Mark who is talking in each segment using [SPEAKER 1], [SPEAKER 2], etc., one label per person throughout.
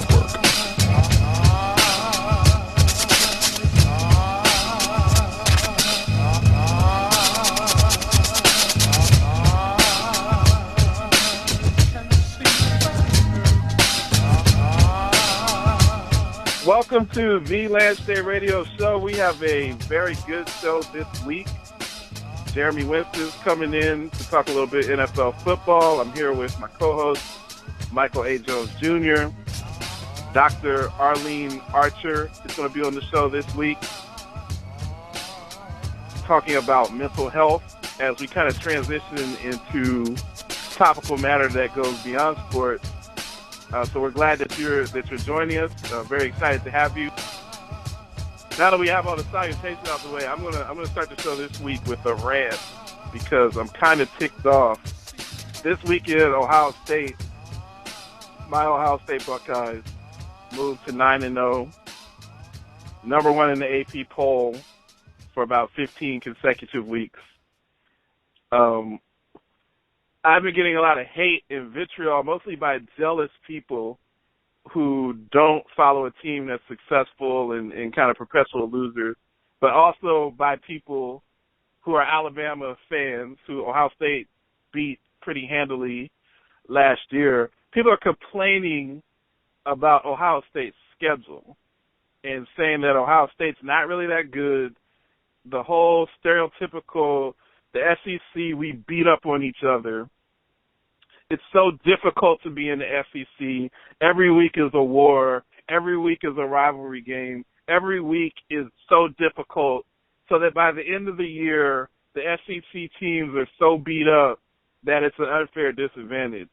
[SPEAKER 1] Network.
[SPEAKER 2] Welcome to the TheLifeDctr Radio Show. We have a very good show this week. Jeremy Winston's coming in to talk a little bit NFL football. I'm here with my co-host, Michael A. Jones Jr. Dr. Arlene Archer is going to be on the show this week talking about mental health as we kind of transition into topical matter that goes beyond sports. So we're glad that you're joining us. Very excited to have you. Now that we have all the salutations out the way, I'm gonna start the show this week with a rant because I'm kind of ticked off. This weekend, Ohio State, my Ohio State Buckeyes, moved to 9-0, number one in the AP poll for about 15 consecutive weeks. I've been getting a lot of hate and vitriol, mostly by jealous people who don't follow a team that's successful and kind of perpetual losers, but also by people who are Alabama fans who Ohio State beat pretty handily last year. People are complaining about Ohio State's schedule and saying that Ohio State's not really that good. The whole stereotypical, the SEC, we beat up on each other. It's so difficult to be in the SEC. Every week is a war. Every week is a rivalry game. Every week is so difficult so that by the end of the year, the SEC teams are so beat up that it's an unfair disadvantage.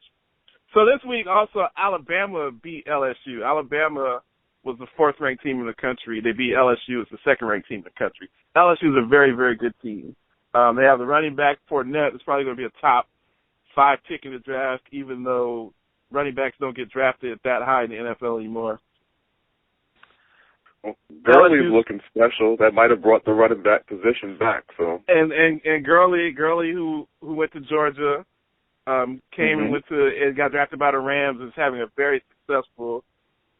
[SPEAKER 2] So this week also, Alabama beat LSU. Alabama was the fourth-ranked team in the country. They beat LSU. It's the second-ranked team in the country. LSU is a very, very good team. They have the running back, Fournette. It's probably going to be a top 5 pick in the draft, even though running backs don't get drafted that high in the NFL anymore.
[SPEAKER 3] Well, Gurley's looking special. That might have brought the running back position back. So
[SPEAKER 2] and Gurley who went to Georgia, came and went to and got drafted by the Rams, is having a very successful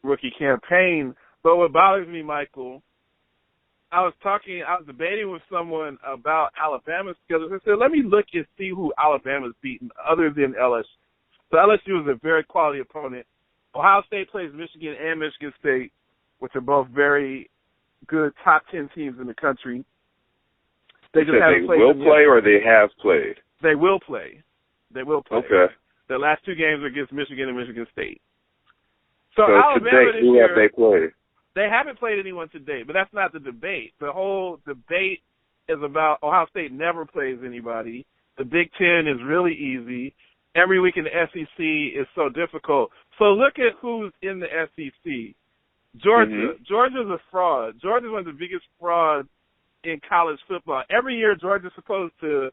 [SPEAKER 2] rookie campaign. But what bothers me, Michael, I was debating with someone about Alabama's schedule. I said, let me look and see who Alabama's beaten other than LSU. So LSU is a very quality opponent. Ohio State plays Michigan and Michigan State, which are both very good top 10 teams in the country. They just haven't played. They will play
[SPEAKER 3] or they have played?
[SPEAKER 2] They will play. They will play.
[SPEAKER 3] Okay.
[SPEAKER 2] The last 2 games are against Michigan and Michigan State. So
[SPEAKER 3] Alabama
[SPEAKER 2] today,
[SPEAKER 3] who have they played?
[SPEAKER 2] They haven't played anyone today, but that's not the debate. The whole debate is about Ohio State never plays anybody. The Big Ten is really easy. Every week in the SEC is so difficult. So look at who's in the SEC. Georgia. Georgia's a fraud. Georgia's one of the biggest frauds in college football. Every year Georgia's supposed to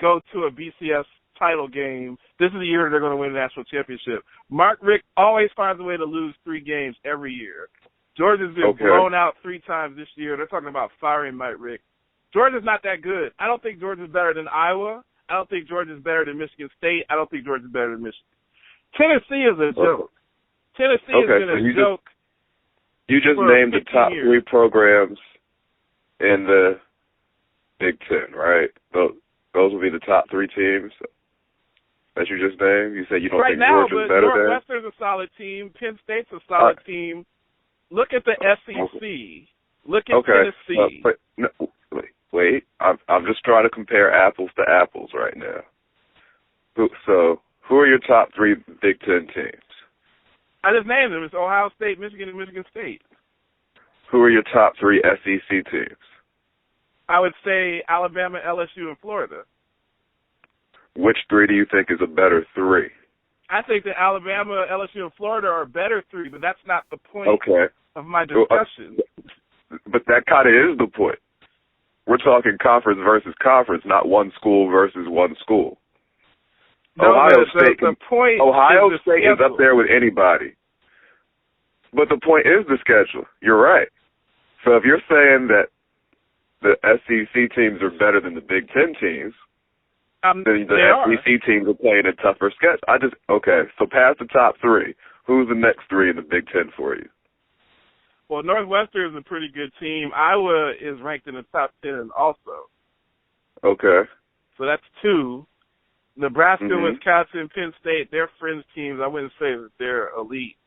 [SPEAKER 2] go to a BCS title game. This is the year they're going to win the national championship. Mark Richt always finds a way to lose 3 games every year. Georgia's been blown out 3 times this year. They're talking about firing Mike Richt. Georgia's not that good. I don't think Georgia's better than Iowa. I don't think Georgia's better than Michigan State. I don't think Georgia's better than Michigan. Tennessee is a joke. Tennessee has been a joke.
[SPEAKER 3] You just named the top 3 programs in the Big Ten, right? Those will be the top 3 teams that you just named. You said you don't think Georgia's better than?
[SPEAKER 2] Northwestern's a solid team. Penn State's a solid team. Look at the SEC. Look at Tennessee.
[SPEAKER 3] Wait. I'm just trying to compare apples to apples right now. So, who are your top 3 Big Ten teams?
[SPEAKER 2] I just named them. It's Ohio State, Michigan, and Michigan State.
[SPEAKER 3] Who are your top 3 SEC teams?
[SPEAKER 2] I would say Alabama, LSU, and Florida.
[SPEAKER 3] Which 3 do you think is a better 3?
[SPEAKER 2] I think that Alabama, LSU, and Florida are a better 3, but that's not the point of my discussion.
[SPEAKER 3] But that kind of is the point. We're talking conference versus conference, not one school versus one school.
[SPEAKER 2] No,
[SPEAKER 3] Ohio State
[SPEAKER 2] is
[SPEAKER 3] up there with anybody. But the point is the schedule. You're right. So if you're saying that the SEC teams are better than the Big Ten teams, then the SEC teams are playing a tougher schedule. So past the top 3, Who's the next three in the Big Ten for you?
[SPEAKER 2] Well, Northwestern is a pretty good team. Iowa is ranked in the top 10 also.
[SPEAKER 3] Okay.
[SPEAKER 2] So that's 2. Nebraska, Wisconsin, Penn State, they're fringe teams. I wouldn't say that they're elite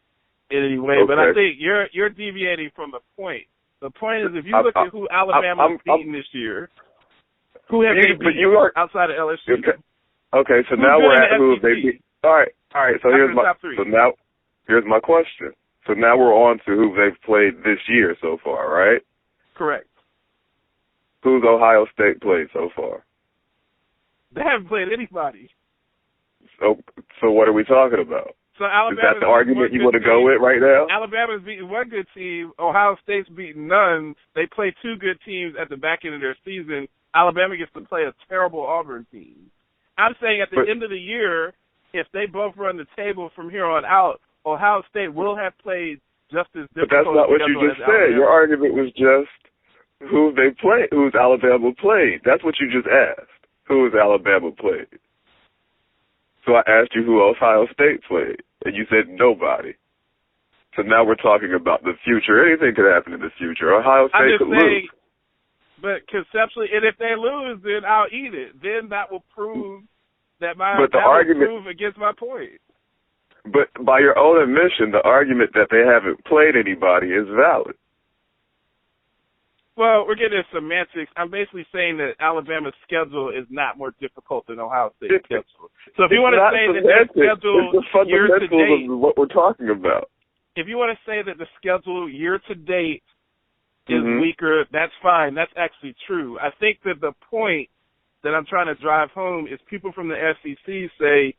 [SPEAKER 2] in any way, but I think you're deviating from the point. The point is, if you look at who Alabama's beaten this year, who have they beaten outside of LSU?
[SPEAKER 3] Okay, so now we're at who have they beaten. All right. So here's my question. So now we're on to who they've played this year so far, right?
[SPEAKER 2] Correct.
[SPEAKER 3] Who's Ohio State played so far?
[SPEAKER 2] They haven't played anybody.
[SPEAKER 3] So what are we talking about?
[SPEAKER 2] So Alabama's
[SPEAKER 3] is that the argument you want to go with right now?
[SPEAKER 2] Alabama's beaten one good team. Ohio State's beaten none. They play 2 good teams at the back end of their season. Alabama gets to play a terrible Auburn team. I'm saying at the end of the year, if they both run the table from here on out, Ohio State will have played just as difficult.
[SPEAKER 3] But that's not what you just said. Your argument was just who they played, who's Alabama played. That's what you just asked. Who has Alabama played? So I asked you who Ohio State played, and you said nobody. So now we're talking about the future. Anything could happen in the future. Ohio State could lose.
[SPEAKER 2] But conceptually, and if they lose, then I'll eat it. Then that will prove that will prove against my point.
[SPEAKER 3] But by your own admission, the argument that they haven't played anybody is valid.
[SPEAKER 2] Well, we're getting into semantics. I'm basically saying that Alabama's schedule is not more difficult than Ohio State's schedule. So if you want to say that their schedule year to date,
[SPEAKER 3] of what we're talking about.
[SPEAKER 2] If you want to say that the schedule year to date is weaker, that's fine. That's actually true. I think that the point that I'm trying to drive home is people from the SEC say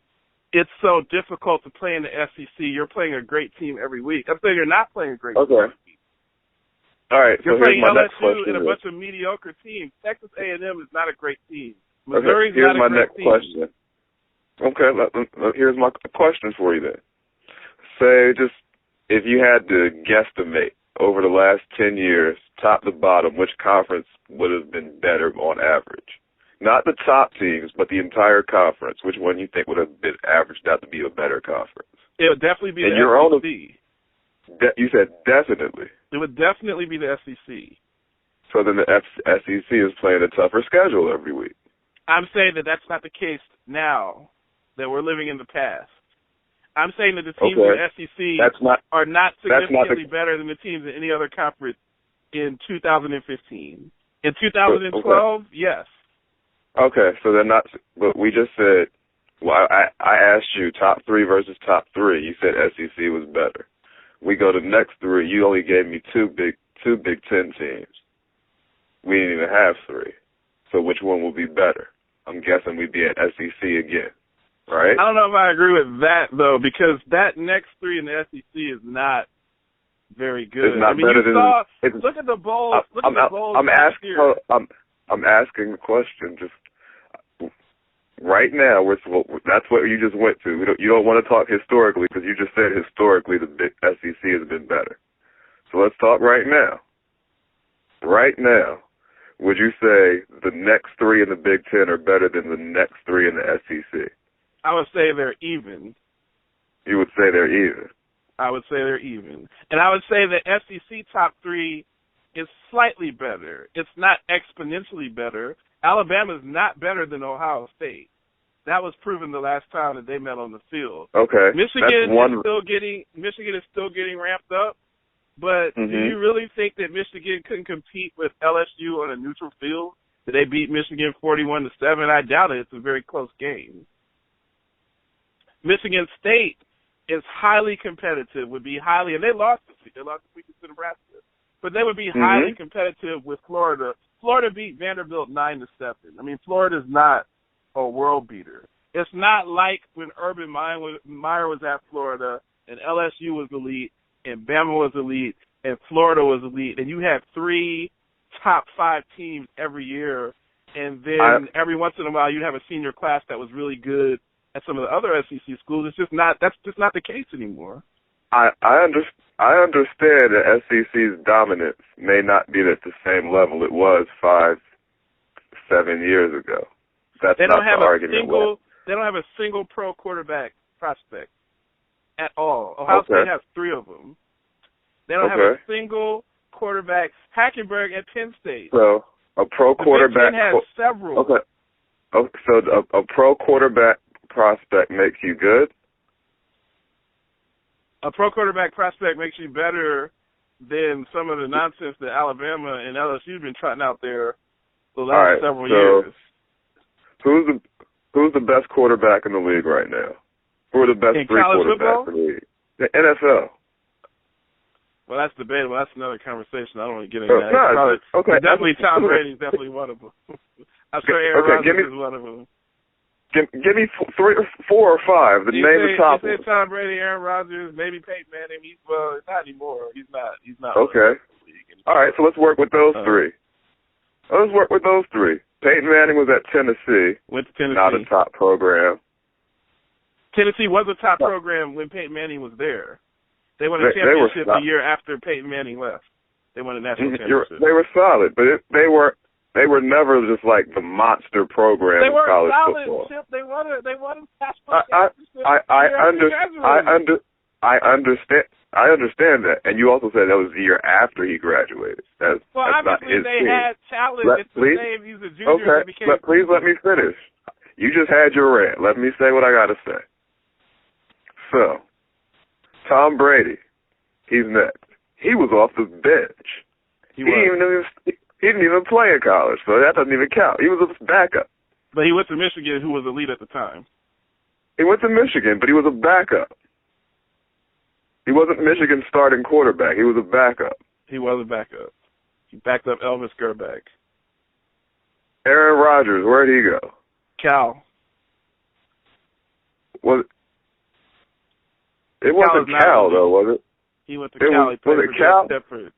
[SPEAKER 2] it's so difficult to play in the SEC. You're playing a great team every week. I'm saying you're not playing a great team every week.
[SPEAKER 3] All right,
[SPEAKER 2] you're
[SPEAKER 3] so
[SPEAKER 2] playing
[SPEAKER 3] here's my
[SPEAKER 2] LSU
[SPEAKER 3] next question.
[SPEAKER 2] and a bunch of mediocre teams. Texas A&M is not a great team.
[SPEAKER 3] Missouri's
[SPEAKER 2] not a great team.
[SPEAKER 3] Here's my next question. Okay, here's my question for you then. Say, just if you had to guesstimate over the last 10 years, top to bottom, which conference would have been better on average? Not the top teams, but the entire conference. Which one you think would have been averaged out to be a better conference?
[SPEAKER 2] It would definitely be the SEC.
[SPEAKER 3] You said definitely.
[SPEAKER 2] It would definitely be the SEC.
[SPEAKER 3] So then the SEC is playing a tougher schedule every week.
[SPEAKER 2] I'm saying that that's not the case now, that we're living in the past. I'm saying that the teams in the SEC are not significantly better than the teams in any other conference in 2015. In 2012, yes.
[SPEAKER 3] Okay, so they're not, but we just said, well, I asked you top 3 versus top 3. You said SEC was better. We go to next 3. You only gave me two Big Ten teams. We didn't even have 3. So which one will be better? I'm guessing we'd be at SEC again, right?
[SPEAKER 2] I don't know if I agree with that, though, because that next 3 in the SEC is not very good.
[SPEAKER 3] It's not better than...
[SPEAKER 2] Look at the bowls.
[SPEAKER 3] I'm asking the question. Just right now, that's what you just went to. You don't want to talk historically because you just said historically the big SEC has been better. So let's talk right now. Right now, would you say the next 3 in the Big Ten are better than the next 3 in the SEC?
[SPEAKER 2] I would say they're even.
[SPEAKER 3] You would say they're even?
[SPEAKER 2] I would say they're even. And I would say the SEC top 3 is slightly better. It's not exponentially better. Alabama's not better than Ohio State. That was proven the last time that they met on the field.
[SPEAKER 3] Okay.
[SPEAKER 2] Michigan is still getting ramped up. But do you really think that Michigan couldn't compete with LSU on a neutral field? Did they beat Michigan 41-7? I doubt it. It's a very close game. Michigan State is highly competitive, and they lost this week. They lost this week to Nebraska. But they would be highly competitive with Florida. Florida beat Vanderbilt 9-7. I mean, Florida's not a world beater. It's not like when Urban Meyer was at Florida and LSU was elite and Bama was elite and Florida was elite, and you had 3 top 5 teams every year, and then every once in a while you'd have a senior class that was really good at some of the other SEC schools. That's just not the case anymore.
[SPEAKER 3] I understand that SEC's dominance may not be at the same level it was 5-7 years ago. That's not the argument.
[SPEAKER 2] They don't have a single pro quarterback prospect. at all. Ohio State has 3 of them. They don't have a single quarterback. Hackenberg at Penn State.
[SPEAKER 3] So a pro quarterback.
[SPEAKER 2] The Big Ten has several.
[SPEAKER 3] Okay. So a pro quarterback prospect makes you good?
[SPEAKER 2] A pro quarterback prospect makes you better than some of the nonsense that Alabama and LSU have been trotting out there the last several years.
[SPEAKER 3] Who's the best quarterback in the league right now? Who are the best
[SPEAKER 2] in
[SPEAKER 3] 3 quarterbacks
[SPEAKER 2] football?
[SPEAKER 3] in the league? The NFL.
[SPEAKER 2] Well, that's debatable. That's another conversation. I don't want to get into that. Definitely Tom Brady's definitely one of them. I'm sure Aaron Rodgers is one of them.
[SPEAKER 3] Give me 3 or 4 or 5. Name the top
[SPEAKER 2] one. Tom Brady, Aaron Rodgers, maybe Peyton Manning. Not anymore. He's not.
[SPEAKER 3] Okay. All right, so let's work with those 3. Let's work with those 3. Peyton Manning was at Tennessee.
[SPEAKER 2] Went to Tennessee.
[SPEAKER 3] Not a top program.
[SPEAKER 2] Tennessee was a top program when Peyton Manning was there. They won a championship the year after Peyton Manning left. They won a national championship.
[SPEAKER 3] They were solid, but they were never just like the monster program in college football.
[SPEAKER 2] They won a national championship.
[SPEAKER 3] I understand that, and you also said that was the year after he graduated. That's
[SPEAKER 2] obviously they had talent. It's the same. He's a junior.
[SPEAKER 3] Okay, please let me finish. You just had your rant. Let me say what I got to say. So, Tom Brady, he's next. He was off the bench. He didn't even play in college, so that doesn't even count. He was a backup.
[SPEAKER 2] But he went to Michigan, who was elite at the time.
[SPEAKER 3] He went to Michigan, but he was a backup. He wasn't Michigan's starting quarterback. He was a backup.
[SPEAKER 2] He was a backup. He backed up Elvis Gerback.
[SPEAKER 3] Aaron Rodgers, where'd he go?
[SPEAKER 2] Cal.
[SPEAKER 3] It wasn't Cal, though, was it?
[SPEAKER 2] He went to Cal. He played for Jeff Tedford.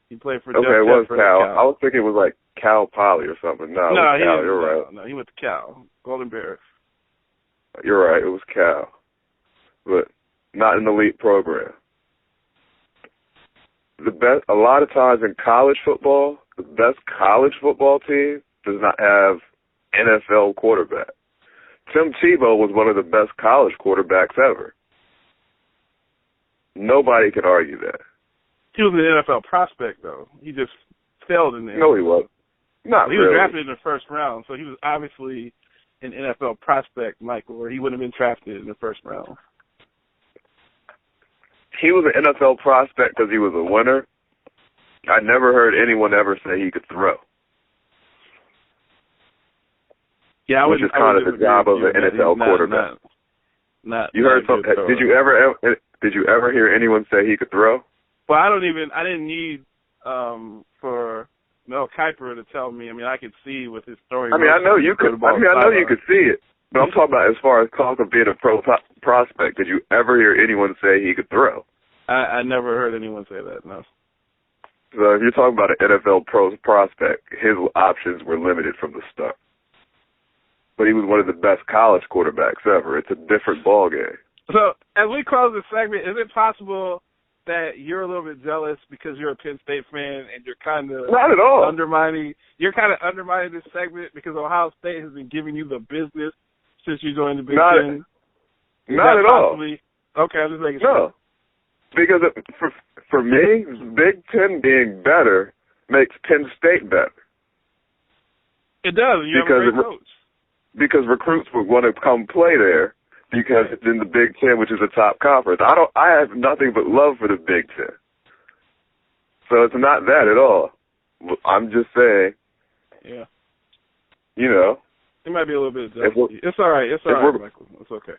[SPEAKER 2] He played for Jeff Tedford.
[SPEAKER 3] Okay, it was Cal. I was thinking it was like Cal Poly or something. No, it was Cal. You're right.
[SPEAKER 2] No, he went to Cal. Golden Bears.
[SPEAKER 3] You're right. It was Cal. But not an elite program. A lot of times in college football, the best college football team does not have NFL quarterback. Tim Tebow was one of the best college quarterbacks ever. Nobody could argue that.
[SPEAKER 2] He was an NFL prospect, though. He just failed in there.
[SPEAKER 3] No, he wasn't. Not
[SPEAKER 2] he
[SPEAKER 3] really.
[SPEAKER 2] was drafted in the first round, so he was obviously an NFL prospect, Michael, or he wouldn't have been drafted in the first round.
[SPEAKER 3] He was an NFL prospect because he was a winner. I never heard anyone ever say he could throw.
[SPEAKER 2] Yeah,
[SPEAKER 3] which is kind of the job of an NFL quarterback. You heard something? Did you ever hear anyone say he could throw?
[SPEAKER 2] Well, I didn't need for Mel Kiper to tell me. I mean, I could see with his story.
[SPEAKER 3] I know you could see it. But I'm talking about as far as talk of being a pro prospect. Did you ever hear anyone say he could throw?
[SPEAKER 2] I never heard anyone say that, no.
[SPEAKER 3] So if you're talking about an NFL pro prospect, his options were limited from the start. But he was one of the best college quarterbacks ever. It's a different ballgame.
[SPEAKER 2] So as we close this segment, is it possible that you're a little bit jealous because you're a Penn State fan and you're kind of
[SPEAKER 3] not at all
[SPEAKER 2] undermining this segment because Ohio State has been giving you the business since you joined the Big Ten?
[SPEAKER 3] Not at all.
[SPEAKER 2] Okay, I'm just making sure.
[SPEAKER 3] No, because for me, Big Ten being better makes Penn State better.
[SPEAKER 2] It does. You have a great coach.
[SPEAKER 3] Because recruits would want to come play there because it's in the Big Ten, which is a top conference. I have nothing but love for the Big Ten. So it's not that at all. I'm just saying.
[SPEAKER 2] Yeah.
[SPEAKER 3] You know.
[SPEAKER 2] It might be a little bit of jealousy. It's all right. It's all right, Michael. It's okay.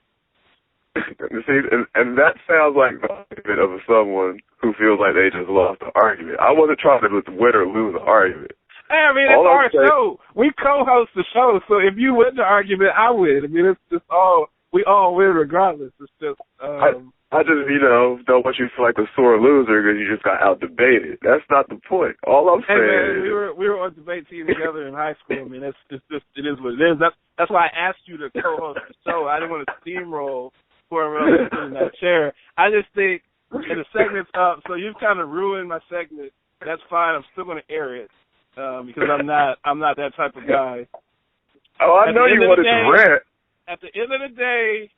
[SPEAKER 3] See, and that sounds like the argument of someone who feels like they just lost the argument. I wasn't trying to win or lose the argument.
[SPEAKER 2] Hey, I mean, it's our show. We co-host the show, so if you win the argument, I win. I mean, it's just we all win regardless. It's just.
[SPEAKER 3] I just, don't want you to feel like a sore loser because you just got out-debated. That's not the point. All I'm saying
[SPEAKER 2] man, we were on the debate team together in high school. I mean, it is what it is. That's why I asked you to co-host the show. I didn't want to steamroll whoever else is in that chair. I just think, and the segment's up, so you've kind of ruined my segment. That's fine. I'm still going to air it because I'm not that type of guy.
[SPEAKER 3] Oh, I know you wanted to rant.
[SPEAKER 2] At the end of the day,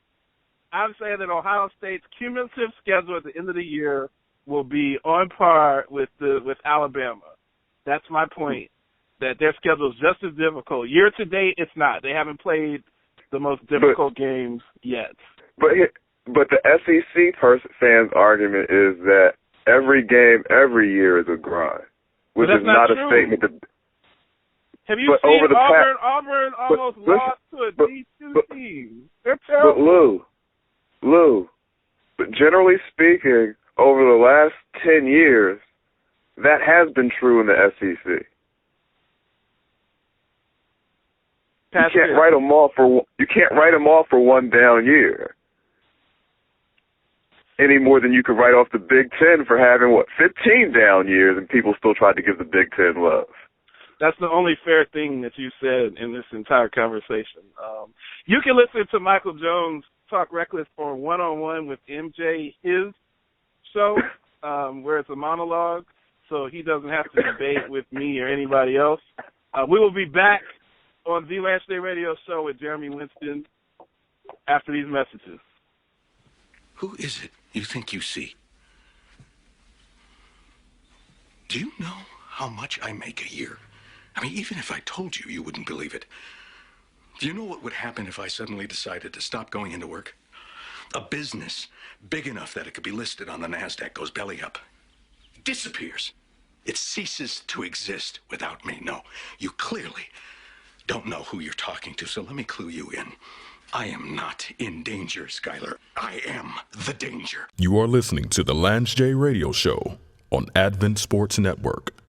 [SPEAKER 2] I'm saying that Ohio State's cumulative schedule at the end of the year will be on par with Alabama. That's my point, that their schedule is just as difficult. Year to date, it's not. They haven't played the most difficult games yet.
[SPEAKER 3] But the SEC fans' argument is that every game, every year is a grind, which is not a statement that.
[SPEAKER 2] Have you seen Auburn almost lost to a D2 team? They're terrible.
[SPEAKER 3] But Lou, but generally speaking, over the last 10 years, that has been true in the SEC. You can't write them off for one down year, any more than you could write off the Big Ten for having 15 down years, and people still tried to give the Big Ten love.
[SPEAKER 2] That's the only fair thing that you said in this entire conversation. You can listen to Michael Jones Talk Reckless on One-on-One with MJ, his show, where it's a monologue, so he doesn't have to debate with me or anybody else. We will be back on the Lance Day Radio Show with Jeremy Winston after these messages.
[SPEAKER 1] Who is it you think you see? Do you know how much I make a year? I mean, even if I told you, you wouldn't believe it. Do you know what would happen if I suddenly decided to stop going into work? A business big enough that it could be listed on the NASDAQ goes belly up. It disappears. It ceases to exist without me. No, you clearly don't know who you're talking to, so let me clue you in. I am not in danger, Skylar. I am the danger.
[SPEAKER 4] You are listening to the Lance J Radio Show on Advent Sports Network.